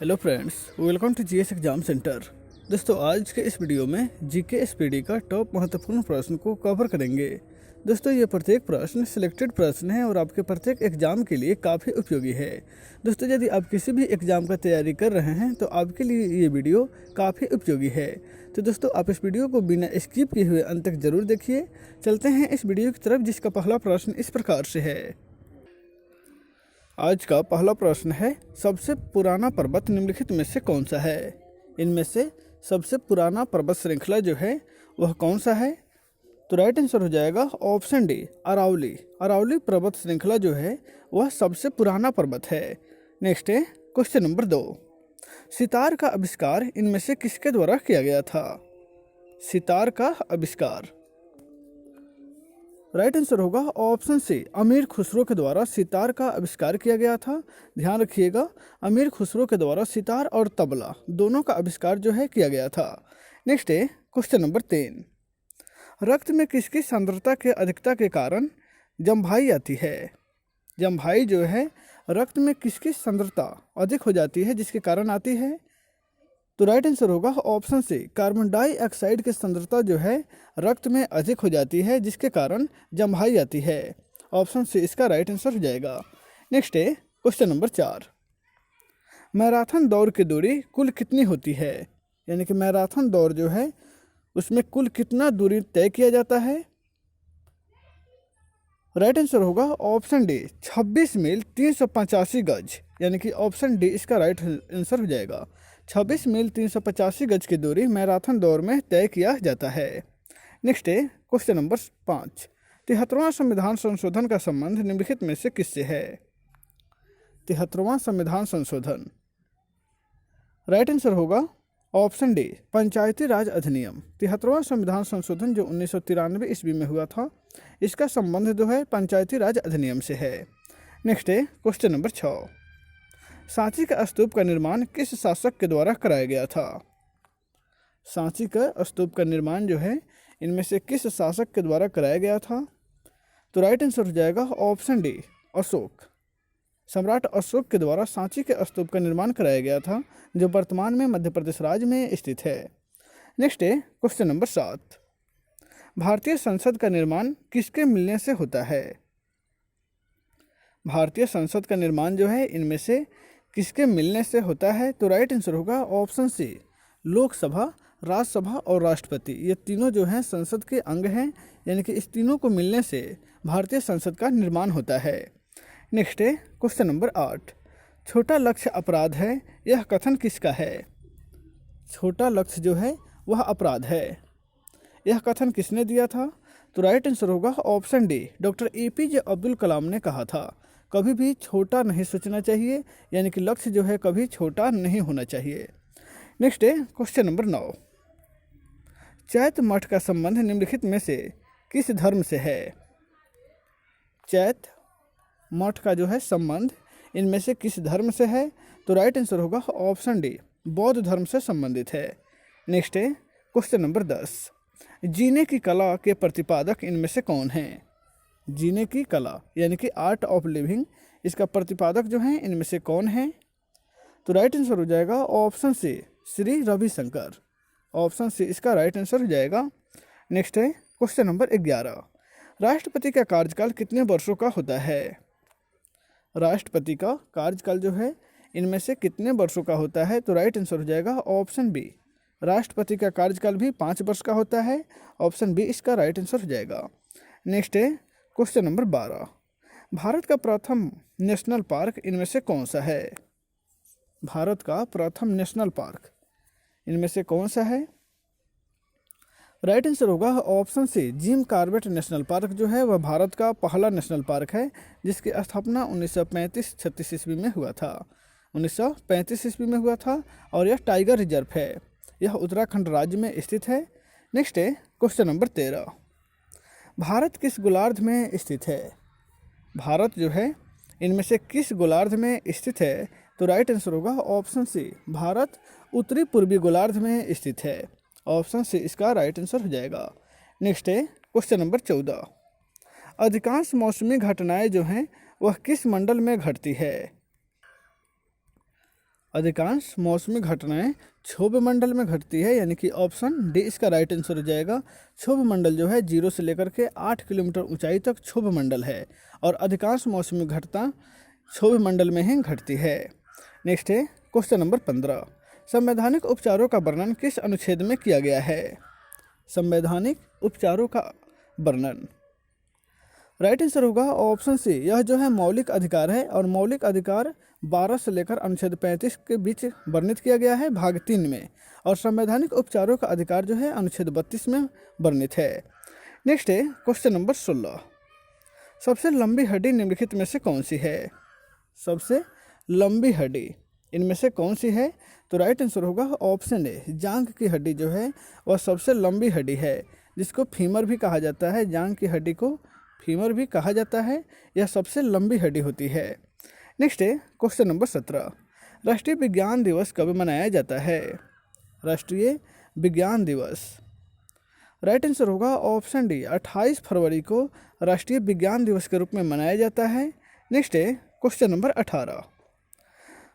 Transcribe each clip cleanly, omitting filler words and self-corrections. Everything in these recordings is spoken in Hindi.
Hello friends, welcome to GS exam centre. दोस्तों, आज के इस वीडियो में जीके एसपीडी का टॉप महत्वपूर्ण प्रश्न को कवर करेंगे। दोस्तों, ये प्रत्येक प्रश्न सिलेक्टेड प्रश्न है और आपके प्रत्येक एग्जाम के लिए काफ़ी उपयोगी है। दोस्तों, यदि आप किसी भी एग्जाम का तैयारी कर रहे हैं तो आपके लिए ये वीडियो काफ़ी उपयोगी है। तो दोस्तों, आप इस वीडियो को बिना स्किप किए हुए अंत तक जरूर देखिए। चलते हैं इस वीडियो की तरफ, जिसका पहला प्रश्न इस प्रकार से है। आज का पहला प्रश्न है, सबसे पुराना पर्वत निम्नलिखित में से कौन सा है? इनमें से सबसे पुराना पर्वत श्रृंखला जो है वह कौन सा है? तो राइट आंसर हो जाएगा ऑप्शन डी, अरावली। अरावली पर्वत श्रृंखला जो है वह सबसे पुराना पर्वत है। नेक्स्ट है क्वेश्चन नंबर 2। सितार का आविष्कार इनमें से किसके द्वारा किया गया था? सितार का आविष्कार राइट आंसर होगा ऑप्शन सी, अमीर खुसरो के द्वारा सितार का आविष्कार किया गया था। ध्यान रखिएगा, अमीर खुसरो के द्वारा सितार और तबला दोनों का आविष्कार जो है किया गया था। नेक्स्ट है क्वेश्चन नंबर 3। रक्त में किसकी सांद्रता के अधिकता के कारण जमभाई आती है? जमभाई जो है रक्त में किसकी सांद्रता अधिक हो जाती है, जिसके कारण आती है? तो राइट आंसर होगा ऑप्शन सी, कार्बन डाइऑक्साइड की सांद्रता जो है रक्त में अधिक हो जाती है, जिसके कारण जमभाई आती है। ऑप्शन सी इसका राइट आंसर हो जाएगा। नेक्स्ट है क्वेश्चन नंबर 4। मैराथन दौड़ की दूरी कुल कितनी होती है? यानी कि मैराथन दौड़ जो है उसमें कुल कितना दूरी तय किया जाता है? राइट आंसर होगा ऑप्शन डी, 26 मील 385 गज। यानी कि ऑप्शन डी इसका राइट आंसर हो जाएगा। 26 मील 385 गज की दूरी मैराथन दौड़ में तय किया जाता है। नेक्स्ट है क्वेश्चन नंबर 5। 73वां संविधान संशोधन का संबंध निम्नलिखित में से किससे है? 73वां संविधान संशोधन राइट आंसर होगा ऑप्शन डी, पंचायती राज अधिनियम। 73वां संविधान संशोधन जो 1993 ईस्वी में हुआ था, इसका संबंध जो है पंचायती राज अधिनियम से है। नेक्स्ट है क्वेश्चन नंबर 6। सांची का स्तूप का निर्माण किस शासक के द्वारा कराया गया था? सांची का स्तूप का निर्माण जो है इनमें से किस शासक के द्वारा कराया गया था? तो राइट आंसर हो जाएगा ऑप्शन डी, अशोक। सम्राट अशोक के द्वारा सांची के स्तूप का निर्माण कराया गया था, जो वर्तमान में मध्य प्रदेश राज्य में स्थित है। नेक्स्ट है क्वेश्चन नंबर 7। भारतीय संसद का निर्माण किसके मिलने से होता है? भारतीय संसद का निर्माण जो है इनमें से किसके मिलने से होता है? तो राइट आंसर होगा ऑप्शन सी, लोकसभा, राज्यसभा और राष्ट्रपति। ये तीनों जो हैं संसद के अंग हैं, यानी कि इस तीनों को मिलने से भारतीय संसद का निर्माण होता है। नेक्स्ट है क्वेश्चन नंबर 8। छोटा लक्ष्य अपराध है, यह कथन किसका है? छोटा लक्ष्य जो है वह अपराध है, यह कथन किसने दिया था? तो राइट आंसर होगा option D, doctor APJ Abdul Kalam ने कहा था। कभी भी छोटा नहीं सोचना चाहिए, यानी कि लक्ष्य जो है कभी छोटा नहीं होना चाहिए। नेक्स्ट है क्वेश्चन नंबर 9। चैत मठ का संबंध निम्नलिखित में से किस धर्म से है? चैत मठ का जो है संबंध इनमें से किस धर्म से है? तो राइट आंसर होगा ऑप्शन डी, बौद्ध धर्म से संबंधित है। नेक्स्ट है क्वेश्चन नंबर 10। जीने की कला के प्रतिपादक इनमें से कौन हैं? जीने की कला यानी कि आर्ट ऑफ लिविंग, इसका प्रतिपादक जो है इनमें से कौन है? तो राइट आंसर हो जाएगा option C, Shri Ravishankar. Option C इसका राइट आंसर हो जाएगा। नेक्स्ट है क्वेश्चन नंबर 11। राष्ट्रपति का कार्यकाल कितने वर्षों का होता है? राष्ट्रपति का कार्यकाल जो है इनमें से कितने वर्षों का होता है? तो राइट आंसर हो जाएगा ऑप्शन बी, राष्ट्रपति का कार्यकाल भी 5 वर्ष का होता है। ऑप्शन बी इसका राइट आंसर हो जाएगा। नेक्स्ट है क्वेश्चन नंबर 12। भारत का प्रथम नेशनल पार्क इनमें से कौन सा है? भारत का प्रथम नेशनल पार्क इनमें से कौन सा है? राइट आंसर होगा option C, Jim Corbett national park जो है वह भारत का पहला नेशनल पार्क है, जिसकी स्थापना 1935-36 ईस्वी में हुआ था। 1935 ईस्वी में हुआ था और यह टाइगर रिजर्व है। यह उत्तराखंड राज्य में स्थित है। नेक्स्ट है क्वेश्चन नंबर 13। भारत किस गोलार्ध में स्थित है? भारत जो है इनमें से किस गोलार्ध में स्थित है? तो राइट आंसर होगा ऑप्शन सी, भारत उत्तरी पूर्वी गोलार्ध में स्थित है। ऑप्शन सी इसका राइट आंसर हो जाएगा। नेक्स्ट है क्वेश्चन नंबर 14। अधिकांश मौसमी घटनाएं जो हैं वह किस मंडल में घटती है? अधिकांश मौसमी घटनाएं क्षोभ मंडल में घटती है, यानी कि ऑप्शन डी इसका राइट आंसर हो जाएगा। क्षोभ मंडल जो है 0 से लेकर के 8 किलोमीटर ऊंचाई तक क्षोभ मंडल है और अधिकांश मौसमी घटना क्षोभ मंडल में ही घटती है। नेक्स्ट है क्वेश्चन नंबर 15, संवैधानिक उपचारों का वर्णन किस अनुच्छेद में किया गया है? संवैधानिक उपचारों का वर्णन, राइट आंसर होगा ऑप्शन सी। यह जो है मौलिक अधिकार है और मौलिक अधिकार 12 से लेकर अनुच्छेद 35 के बीच वर्णित किया गया है भाग 3 में, और संवैधानिक उपचारों का अधिकार जो है अनुच्छेद 32 में वर्णित है। नेक्स्ट है क्वेश्चन नंबर 16, सबसे लंबी हड्डी निम्नलिखित में से कौन सी है? सबसे लंबी हड्डी इनमें से कौन सी है? तो राइट आंसर होगा ऑप्शन ए, जांघ की हड्डी जो है वह सबसे लंबी हड्डी है, जिसको फीमर भी कहा जाता है। जांघ की हड्डी को फीमर भी कहा जाता है, यह सबसे लंबी हड्डी होती है। नेक्स्ट है क्वेश्चन नंबर 17, राष्ट्रीय विज्ञान दिवस कब मनाया जाता है? राष्ट्रीय विज्ञान दिवस, राइट आंसर होगा ऑप्शन डी, 28 फरवरी को राष्ट्रीय विज्ञान दिवस के रूप में मनाया जाता है। नेक्स्ट है क्वेश्चन नंबर 18,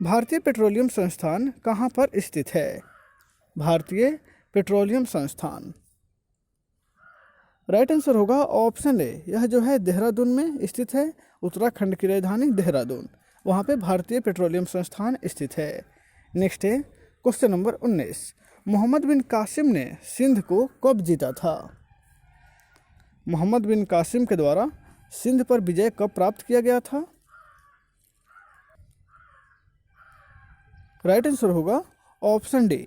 भारतीय पेट्रोलियम संस्थान कहाँ पर स्थित है? भारतीय पेट्रोलियम संस्थान, राइट आंसर होगा ऑप्शन ए, यह जो है देहरादून में स्थित है, उत्तराखंड की राजधानी देहरादून, वहाँ पे भारतीय पेट्रोलियम संस्थान स्थित है। नेक्स्ट है क्वेश्चन नंबर 19, मोहम्मद बिन कासिम ने सिंध को कब जीता था? मोहम्मद बिन कासिम के द्वारा सिंध पर विजय कब प्राप्त किया गया था? राइट आंसर होगा ऑप्शन डी,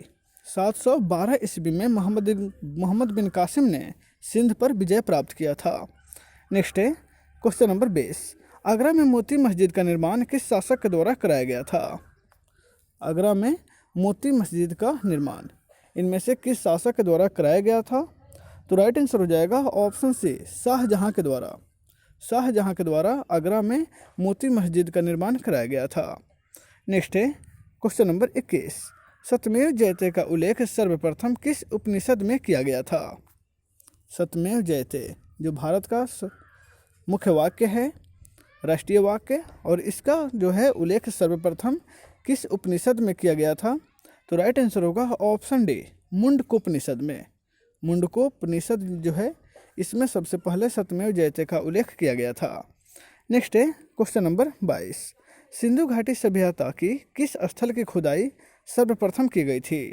712 ईस्वी में मोहम्मद बिन कासिम ने सिंध पर विजय प्राप्त किया था। नेक्स्ट है क्वेश्चन नंबर 20, आगरा में मोती मस्जिद का निर्माण किस शासक के द्वारा कराया गया था? आगरा में मोती मस्जिद का निर्माण इनमें से किस शासक के द्वारा कराया गया था? तो राइट आंसर हो जाएगा ऑप्शन सी, शाहजहां के द्वारा। शाहजहां के द्वारा आगरा में मोती मस्जिद का निर्माण कराया गया था। नेक्स्ट है क्वेश्चन नंबर 21, सत्यमेव जयते का उल्लेख सर्वप्रथम किस उपनिषद में किया गया था? सत्यमेव जयते जो भारत का मुख्य वाक्य है, राष्ट्रीय वाक्य, और इसका जो है उल्लेख सर्वप्रथम किस उपनिषद में किया गया था? तो राइट आंसर होगा ऑप्शन डी, मुंडकोपनिषद में। मुंडकोपनिषद जो है इसमें सबसे पहले सत्यमेव जयते का उल्लेख किया गया था। नेक्स्ट है क्वेश्चन नंबर 22, सिंधु घाटी सभ्यता की किस स्थल की खुदाई सर्वप्रथम की गई थी?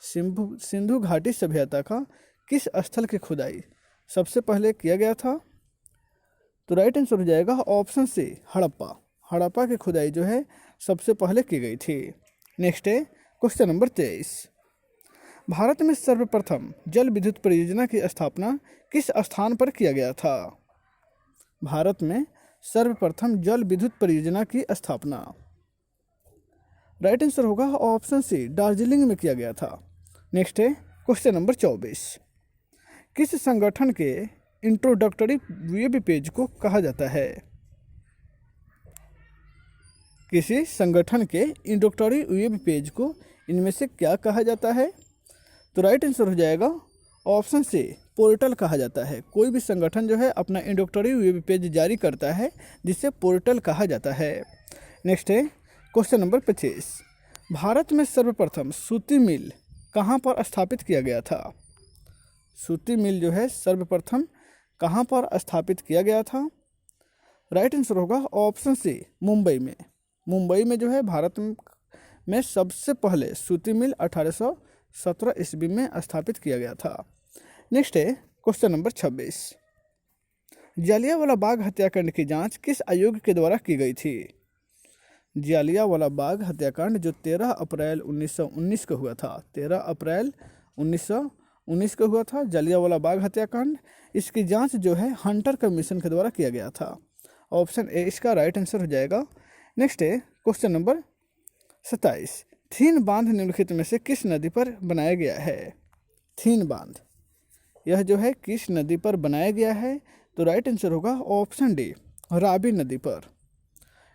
सिंधु घाटी सभ्यता का किस स्थल की खुदाई सबसे पहले किया गया था? तो राइट आंसर हो जाएगा ऑप्शन सी, हड़प्पा। हड़प्पा की खुदाई जो है सबसे पहले की गई थी। नेक्स्ट है क्वेश्चन नंबर 23, भारत में सर्वप्रथम जल विद्युत परियोजना की स्थापना किस स्थान पर किया गया था? भारत में सर्वप्रथम जल विद्युत परियोजना की स्थापना, राइट आंसर होगा ऑप्शन सी, दार्जिलिंग में किया गया था। नेक्स्ट है क्वेश्चन नंबर 24, किस संगठन के इंट्रोडक्टरी वेब पेज को कहा जाता है? किसी संगठन के इंट्रोडक्टरी वेब पेज को इनमें से क्या कहा जाता है? तो राइट आंसर हो जाएगा ऑप्शन सी, पोर्टल कहा जाता है। कोई भी संगठन जो है अपना इंट्रोडक्टरी वेब पेज जारी करता है, जिसे पोर्टल कहा जाता है। नेक्स्ट है क्वेश्चन नंबर 25, भारत में सर्वप्रथम सूती मिल कहाँ पर स्थापित किया गया था? सूती मिल जो है सर्वप्रथम कहाँ पर स्थापित किया गया था? राइट आंसर होगा ऑप्शन सी, मुंबई में। मुंबई में जो है भारत में सबसे पहले सूती मिल 1817 ईस्वी में स्थापित किया गया था। नेक्स्ट है क्वेश्चन नंबर 26, जालियांवाला बाग हत्याकांड की जांच किस आयोग के द्वारा की गई थी? जालियांवाला बाग हत्याकांड जो 13 अप्रैल 1919 को हुआ था, 13 अप्रैल 1919 को हुआ था जालियांवाला बाग हत्याकांड। इसकी जांच जो है हंटर कमीशन के द्वारा किया गया था। ऑप्शन ए इसका राइट आंसर हो जाएगा। नेक्स्ट है क्वेश्चन नंबर 27, थीन बांध निम्नलिखित में से किस नदी पर बनाया गया है? थीन बांध यह जो है किस नदी पर बनाया गया है? तो राइट आंसर होगा ऑप्शन डी, रावी नदी पर।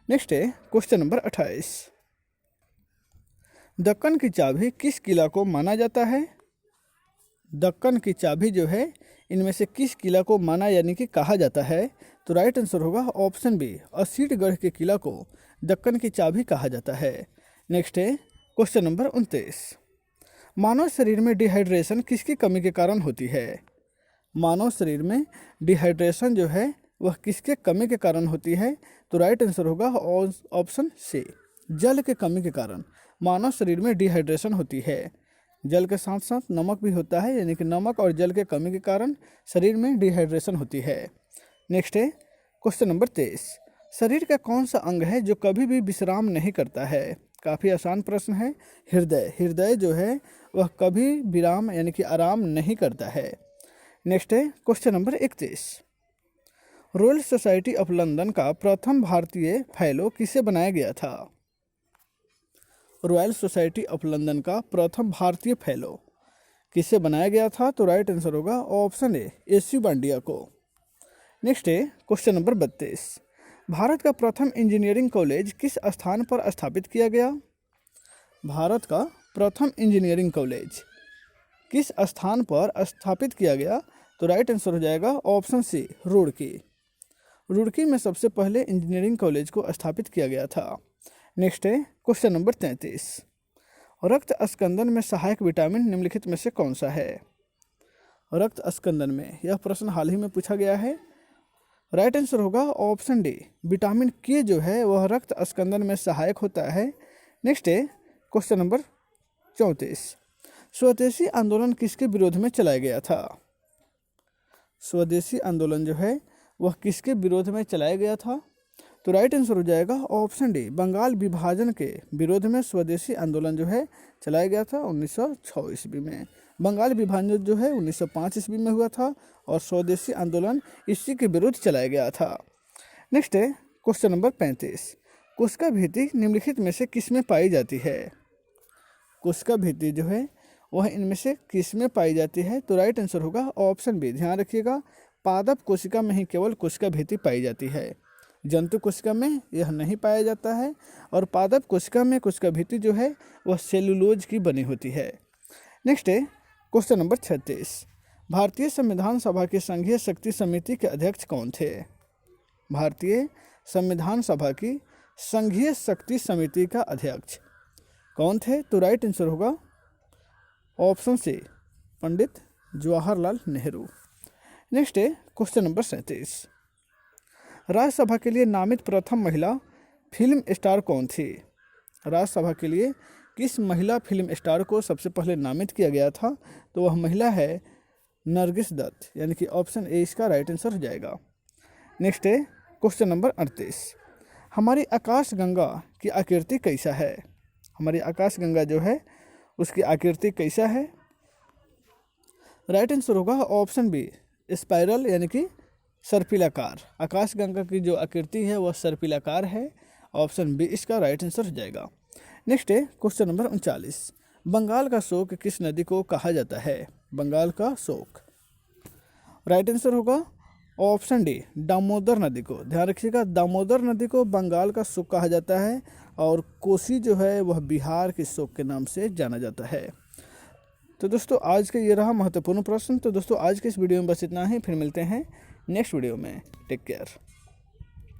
नेक्स्ट है क्वेश्चन नंबर 28, दक्कन की चाबी किस किला को माना जाता है? दक्कन की चाबी जो है इनमें से किस किला को माना यानी कि कहा जाता है? तो राइट आंसर होगा ऑप्शन बी, असीरगढ़ के किला को दक्कन की चाबी कहा जाता है। नेक्स्ट है क्वेश्चन नंबर 29, मानव शरीर में डिहाइड्रेशन किसकी कमी के कारण होती है? मानव शरीर में डिहाइड्रेशन जो है वह किसके कमी के कारण होती है? तो राइट आंसर होगा ऑप्शन सी, जल के कमी के कारण मानव शरीर में डिहाइड्रेशन होती है। जल के साथ साथ नमक भी होता है, यानी कि नमक और जल के कमी के कारण शरीर में डिहाइड्रेशन होती है। नेक्स्ट है क्वेश्चन नंबर 23, शरीर का कौन सा अंग है जो कभी भी विश्राम नहीं करता है? काफ़ी आसान प्रश्न है। हृदय, हृदय जो है वह कभी विराम यानी कि आराम नहीं करता है। नेक्स्ट है question number 31, royal society of London का प्रथम भारतीय फेलो किसे बनाया गया था? रॉयल सोसाइटी ऑफ लंदन का प्रथम भारतीय फेलो किसे बनाया गया था? तो राइट आंसर होगा ऑप्शन ए, एसी बांडिया को। नेक्स्ट है क्वेश्चन नंबर 32, भारत का प्रथम इंजीनियरिंग कॉलेज किस स्थान पर स्थापित किया गया? भारत का प्रथम इंजीनियरिंग कॉलेज किस स्थान पर स्थापित किया गया? तो राइट आंसर हो जाएगा ऑप्शन सी, रुड़की। रुड़की में सबसे पहले इंजीनियरिंग कॉलेज को स्थापित किया गया था। नेक्स्ट है क्वेश्चन नंबर 33, रक्त स्कंदन में सहायक विटामिन निम्नलिखित में से कौन सा है? रक्त स्कंदन में, यह प्रश्न हाल ही में पूछा गया है। राइट आंसर होगा ऑप्शन डी, विटामिन के जो है वह रक्त स्कंदन में सहायक होता है। नेक्स्ट है क्वेश्चन नंबर 34, स्वदेशी आंदोलन किसके विरोध में चलाया गया था? स्वदेशी आंदोलन जो है वह किसके विरोध में चलाया गया था? तो राइट आंसर हो जाएगा ऑप्शन डी, बंगाल विभाजन के विरोध में स्वदेशी आंदोलन जो है चलाया गया था 1906 ईस्वी में। बंगाल विभाजन जो है 1905 ईस्वी में हुआ था और स्वदेशी आंदोलन इसी के विरुद्ध चलाया गया था। नेक्स्ट है क्वेश्चन नंबर 35, कुस्का भीति निम्नलिखित में से किस में पाई जाती है? कुस्का भीति जो है वह इनमें से किस में पाई जाती है? तो राइट आंसर होगा ऑप्शन बी, ध्यान रखिएगा, पादप कोशिका में ही केवल कुस्का भीति पाई जाती है, जंतु कोशिका में यह नहीं पाया जाता है। और पादप कोशिका में कुस्का भीति जो है वह सेलुलोज की बनी होती है। नेक्स्ट है क्वेश्चन नंबर 36, भारतीय संविधान सभा की संघीय शक्ति समिति के अध्यक्ष कौन थे? भारतीय संविधान सभा की संघीय शक्ति समिति का अध्यक्ष कौन थे? तो राइट आंसर होगा ऑप्शन सी, पंडित जवाहरलाल नेहरू। नेक्स्ट है क्वेश्चन नंबर 37, राज्यसभा के लिए नामित प्रथम महिला फिल्म स्टार कौन थी? राज्यसभा के लिए किस महिला फिल्म स्टार को सबसे पहले नामित किया गया था? तो वह महिला है नरगिस दत्त, यानी कि ऑप्शन ए इसका राइट आंसर हो जाएगा। नेक्स्ट है क्वेश्चन नंबर 38, हमारी आकाश गंगा की आकृति कैसा है? हमारी आकाश गंगा जो है उसकी आकृति कैसा है? राइट आंसर होगा ऑप्शन बी, स्पाइरल यानी कि सर्पिलाकार। आकाश गंगा की जो आकृति है वह सर्पिलाकार है, ऑप्शन बी इसका राइट आंसर हो जाएगा। नेक्स्ट है क्वेश्चन नंबर 39, बंगाल का शोक किस नदी को कहा जाता है? बंगाल का शोक, राइट आंसर होगा ऑप्शन डी, दामोदर नदी को। ध्यान रखिएगा, दामोदर नदी को बंगाल का शोक कहा जाता है और कोसी जो है वह बिहार के शोक के नाम से जाना जाता है। तो दोस्तों आज का ये रहा महत्वपूर्ण प्रश्न। तो दोस्तों आज के इस वीडियो में बस इतना ही, फिर मिलते हैं नेक्स्ट वीडियो में। Take care.